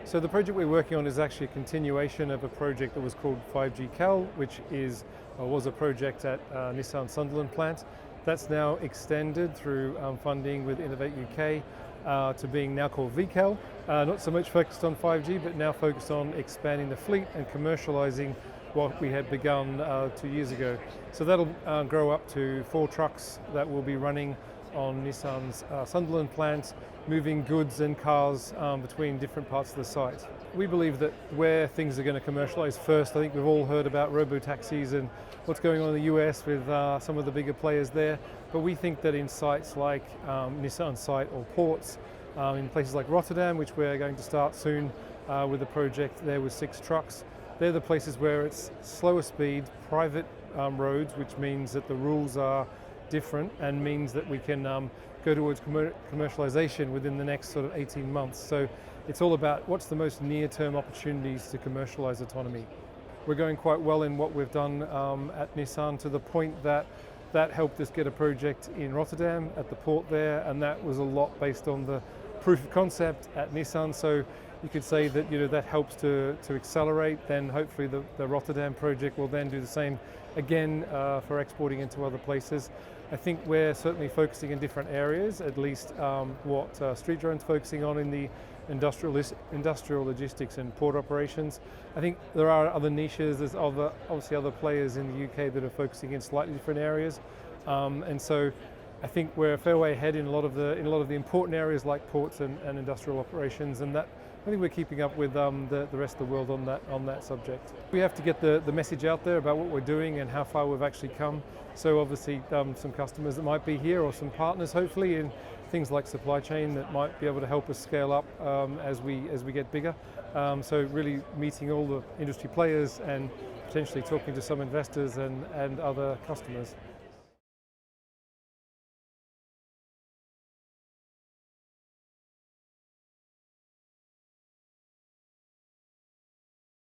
So the project we're working on is actually a continuation of a project that was called 5G Cal, which was a project at Nissan Sunderland plant. That's now extended through funding with Innovate UK to being now called VCal. Not so much focused on 5G, but now focused on expanding the fleet and commercializing what we had begun 2 years ago. So that'll grow up to 4 trucks that will be running on Nissan's Sunderland plant, moving goods and cars between different parts of the site. We believe that where things are going to commercialize first, I think we've all heard about robo-taxis and what's going on in the US with some of the bigger players there, but we think that in sites like Nissan site or ports, in places like Rotterdam, which we're going to start soon with a project there with 6 trucks, they're the places where it's slower speed, private roads, which means that the rules are different and means that we can go towards commercialization within the next sort of 18 months. So it's all about what's the most near-term opportunities to commercialize autonomy. We're going quite well in what we've done at Nissan, to the point that helped us get a project in Rotterdam at the port there, and that was a lot based on the proof of concept at Nissan. So you could say that that helps to accelerate. Then hopefully the Rotterdam project will then do the same again for exporting into other places. I think we're certainly focusing in different areas, at least what Streetdrone's focusing on in the industrial logistics and port operations. I think there are other niches. There's obviously other players in the UK that are focusing in slightly different areas, and so I think we're a fair way ahead in a lot of the important areas like ports and industrial operations, and that I think we're keeping up with the rest of the world on that subject. We have to get the message out there about what we're doing and how far we've actually come. So obviously some customers that might be here, or some partners hopefully in things like supply chain that might be able to help us scale up as we get bigger. So really meeting all the industry players and potentially talking to some investors and other customers.